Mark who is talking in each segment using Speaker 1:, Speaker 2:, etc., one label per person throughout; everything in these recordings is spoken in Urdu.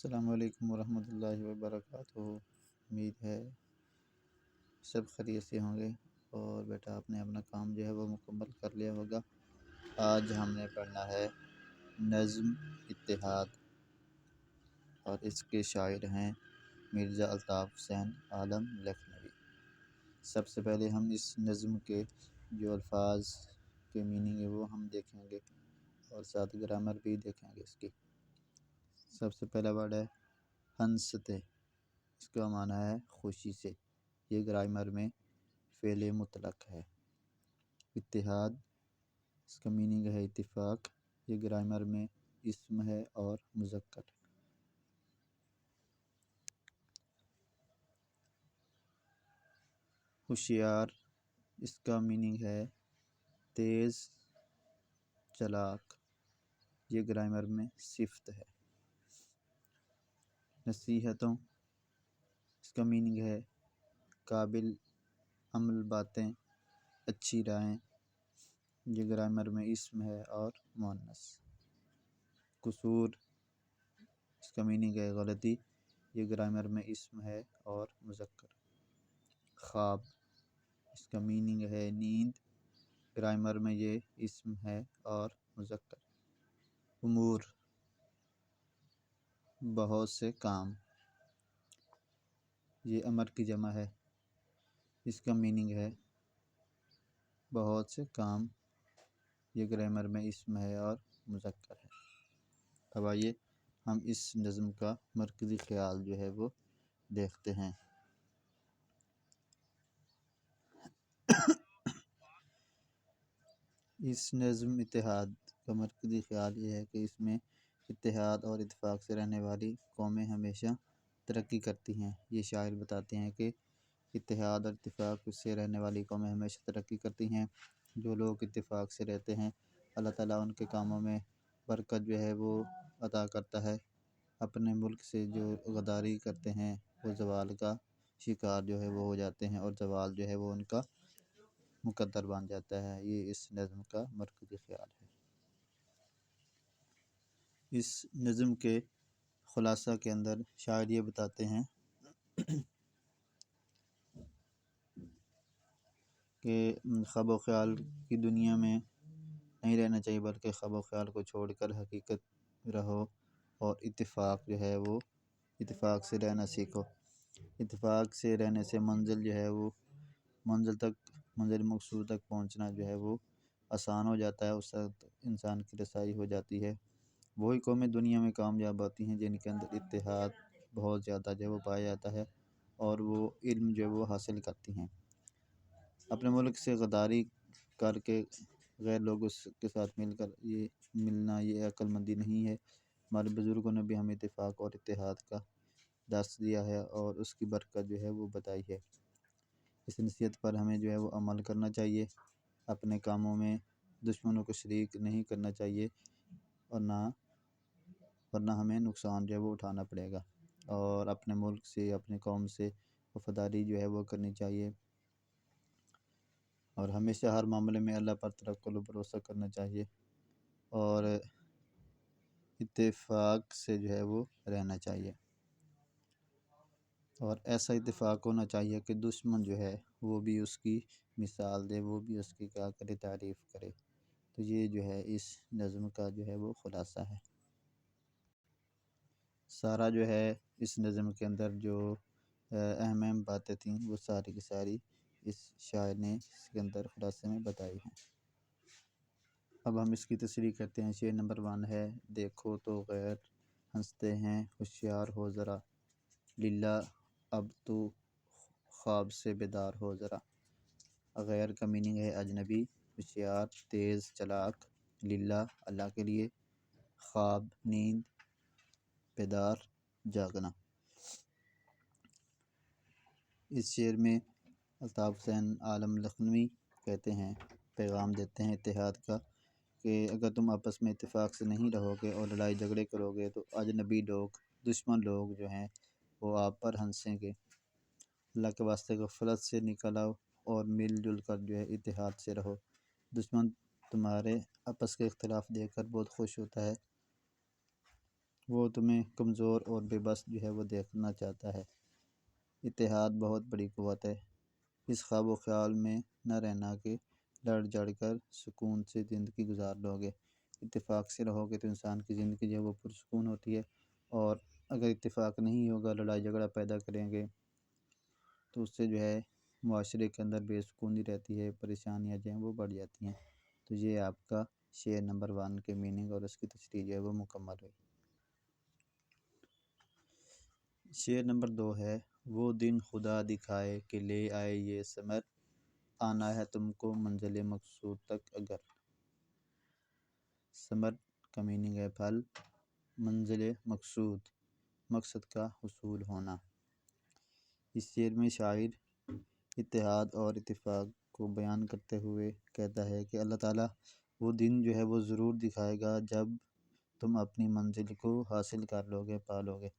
Speaker 1: السلام علیکم ورحمۃ اللہ وبرکاتہ۔ امید ہے سب خیریت سے ہوں گے اور بیٹا آپ نے اپنا کام جو ہے وہ مکمل کر لیا ہوگا۔ آج ہم نے پڑھنا ہے نظم اتحاد اور اس کے شاعر ہیں مرزا الطاف حسین عالم لکھنوی۔ سب سے پہلے ہم اس نظم کے جو الفاظ کے میننگ ہے وہ ہم دیکھیں گے اور ساتھ گرامر بھی دیکھیں گے اس کی۔ سب سے پہلا ورڈ ہے ہنستے، اس کا معنی ہے خوشی سے، یہ گرامر میں فعل مطلق ہے۔ اتحاد، اس کا میننگ ہے اتفاق، یہ گرامر میں اسم ہے اور مذکر۔ ہوشیار، اس کا میننگ ہے تیز، چلاک، یہ گرامر میں صفت ہے۔ نصیحتوں، اس کا میننگ ہے قابل عمل باتیں، اچھی رائیں، یہ گرامر میں اسم ہے اور مؤنث۔ قصور، اس کا میننگ ہے غلطی، یہ گرامر میں اسم ہے اور مذکر۔ خواب، اس کا میننگ ہے نیند، گرامر میں یہ اسم ہے اور مذکر۔ امور، بہت سے کام، یہ امر کی جمع ہے، اس کا میننگ ہے بہت سے کام، یہ گرامر میں اسم ہے اور مذکر ہے۔ اب آئیے ہم اس نظم کا مرکزی خیال جو ہے وہ دیکھتے ہیں۔ اس نظم اتحاد کا مرکزی خیال یہ ہے کہ اس میں اتحاد اور اتفاق سے رہنے والی قومیں ہمیشہ ترقی کرتی ہیں۔ یہ شاعر بتاتے ہیں کہ اتحاد اور اتفاق سے رہنے والی قومیں ہمیشہ ترقی کرتی ہیں۔ جو لوگ اتفاق سے رہتے ہیں اللہ تعالیٰ ان کے کاموں میں برکت جو ہے وہ عطا کرتا ہے۔ اپنے ملک سے جو غداری کرتے ہیں وہ زوال کا شکار جو ہے وہ ہو جاتے ہیں اور زوال جو ہے وہ ان کا مقدر بن جاتا ہے۔ یہ اس نظم کا مرکزی خیال ہے۔ اس نظم کے خلاصہ کے اندر شاعر یہ بتاتے ہیں کہ خواب و خیال کی دنیا میں نہیں رہنا چاہیے بلکہ خواب و خیال کو چھوڑ کر حقیقت رہو اور اتفاق جو ہے وہ اتفاق سے رہنا سیکھو۔ اتفاق سے رہنے سے منزل جو ہے وہ منزل مقصود تک پہنچنا جو ہے وہ آسان ہو جاتا ہے، اس وقت انسان کی رسائی ہو جاتی ہے۔ وہی قومیں دنیا میں کامیاب ہوتی ہیں جن کے اندر اتحاد بہت زیادہ جو ہے وہ پایا جاتا ہے اور وہ علم جو ہے وہ حاصل کرتی ہیں۔ اپنے ملک سے غداری کر کے غیر لوگوں کے ساتھ ملنا یہ عقل مندی نہیں ہے۔ ہمارے بزرگوں نے بھی ہمیں اتفاق اور اتحاد کا درس دیا ہے اور اس کی برکت جو ہے وہ بتائی ہے۔ اس نصیحت پر ہمیں جو ہے وہ عمل کرنا چاہیے، اپنے کاموں میں دشمنوں کو شریک نہیں کرنا چاہیے ورنہ ہمیں نقصان جو ہے وہ اٹھانا پڑے گا، اور اپنے ملک سے اپنے قوم سے وفاداری جو ہے وہ کرنی چاہیے اور ہمیشہ ہر معاملے میں اللہ پر توکل و بھروسہ کرنا چاہیے اور اتفاق سے جو ہے وہ رہنا چاہیے، اور ایسا اتفاق ہونا چاہیے کہ دشمن جو ہے وہ بھی اس کی مثال دے، وہ بھی اس کی کیا کرے، تعریف کرے۔ تو یہ جو ہے اس نظم کا جو ہے وہ خلاصہ ہے۔ سارا جو ہے اس نظم کے اندر جو اہم باتیں تھیں وہ ساری کی ساری اس شاعر نے اس کے اندر خلاصے میں بتائی ہیں۔ اب ہم اس کی تشریح کرتے ہیں۔ شعر نمبر 1 ہے دیکھو تو غیر ہنستے ہیں، ہوشیار ہو ذرا، للہ اب تو خواب سے بیدار ہو ذرا۔ غیر کا میننگ ہے اجنبی، ہوشیار تیز چلاک، للہ اللہ کے لیے، خواب نیند، بیدار جاگنا۔ اس شعر میں الطاف حسین عالم لکھنوی کہتے ہیں، پیغام دیتے ہیں اتحاد کا کہ اگر تم آپس میں اتفاق سے نہیں رہو گے اور لڑائی جھگڑے کرو گے تو اجنبی لوگ، دشمن لوگ جو ہیں وہ آپ پر ہنسیں گے۔ اللہ کے واسطے غفلت سے نکل آؤ اور مل جل کر جو ہے اتحاد سے رہو۔ دشمن تمہارے آپس کے اختلاف دیکھ کر بہت خوش ہوتا ہے وہ تمہیں کمزور اور بے بس جو ہے وہ دیکھنا چاہتا ہے۔ اتحاد بہت بڑی قوت ہے۔ اس خواب و خیال میں نہ رہنا کہ لڑ جڑ کر سکون سے زندگی گزار لو گے۔ اتفاق سے رہو گے تو انسان کی زندگی جو ہے وہ پرسکون ہوتی ہے، اور اگر اتفاق نہیں ہوگا، لڑائی جھگڑا پیدا کریں گے تو اس سے جو ہے معاشرے کے اندر بے سکونی رہتی ہے، پریشانیاں جو ہیں وہ بڑھ جاتی ہیں۔ تو یہ آپ کا شعر نمبر 1 کے میننگ اور اس کی تشریح جو ہے وہ مکمل ہوئی۔ شعر نمبر 2 ہے، وہ دن خدا دکھائے کہ لے آئے یہ ثمر، آنا ہے تم کو منزل مقصود تک اگر۔ ثمر کا میننگ ہے پھل، منزل مقصود مقصد کا حصول ہونا۔ اس شعر میں شاعر اتحاد اور اتفاق کو بیان کرتے ہوئے کہتا ہے کہ اللہ تعالیٰ وہ دن جو ہے وہ ضرور دکھائے گا جب تم اپنی منزل کو حاصل کر لو گے، پا لو گے۔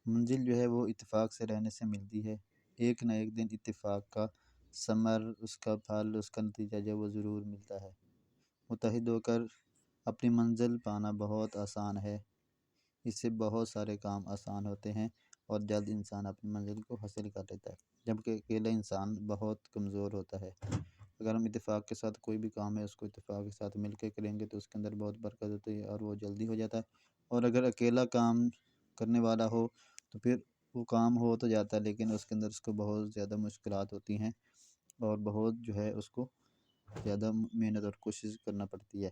Speaker 1: منزل جو ہے وہ اتفاق سے رہنے سے ملتی ہے۔ ایک نہ ایک دن اتفاق کا ثمر، اس کا پھل، اس کا نتیجہ جو ہے وہ ضرور ملتا ہے۔ متحد ہو کر اپنی منزل پانا بہت آسان ہے، اس سے بہت سارے کام آسان ہوتے ہیں اور جلد انسان اپنی منزل کو حاصل کر لیتا ہے، جبکہ اکیلا انسان بہت کمزور ہوتا ہے۔ اگر ہم اتفاق کے ساتھ کوئی بھی کام ہے اس کو اتفاق کے ساتھ مل کے کریں گے تو اس کے اندر بہت برکت ہوتی ہے اور وہ جلدی ہو جاتا ہے، اور اگر اکیلا کام کرنے والا ہو تو پھر وہ کام ہو تو جاتا ہے لیکن اس کے اندر اس کو بہت زیادہ مشکلات ہوتی ہیں اور بہت جو ہے اس کو زیادہ محنت اور کوشش کرنا پڑتی ہے۔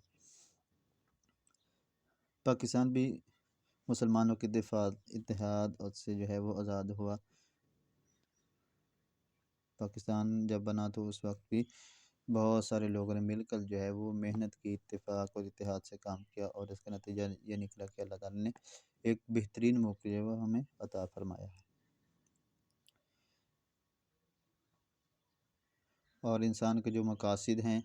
Speaker 1: پاکستان بھی مسلمانوں کے اتحاد سے جو ہے وہ آزاد ہوا۔ پاکستان جب بنا تو اس وقت بھی بہت سارے لوگوں نے مل کر جو ہے وہ محنت کی، اتفاق اور اتحاد سے کام کیا، اور اس کا نتیجہ یہ نکلا کہ اللہ تعالیٰ نے ایک بہترین موقع جو ہے وہ ہمیں عطا فرمایا ہے۔ اور انسان کے جو مقاصد ہیں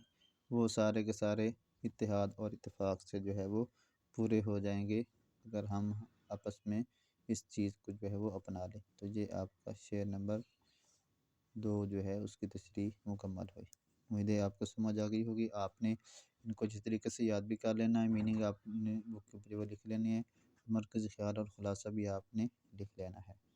Speaker 1: وہ سارے کے سارے اتحاد اور اتفاق سے جو ہے وہ پورے ہو جائیں گے اگر ہم آپس میں اس چیز کو جو ہے وہ اپنا لیں۔ تو یہ آپ کا شعر نمبر 2 جو ہے اس کی تشریح مکمل ہوئی۔ امید ہے آپ کو سمجھ آ گئی ہوگی۔ آپ نے ان کو جس طریقے سے یاد بھی کر لینا ہے، میننگ آپ نے بک کے اوپر وہ لکھ لینے ہیں، مرکزی خیال اور خلاصہ بھی آپ نے لکھ لینا ہے۔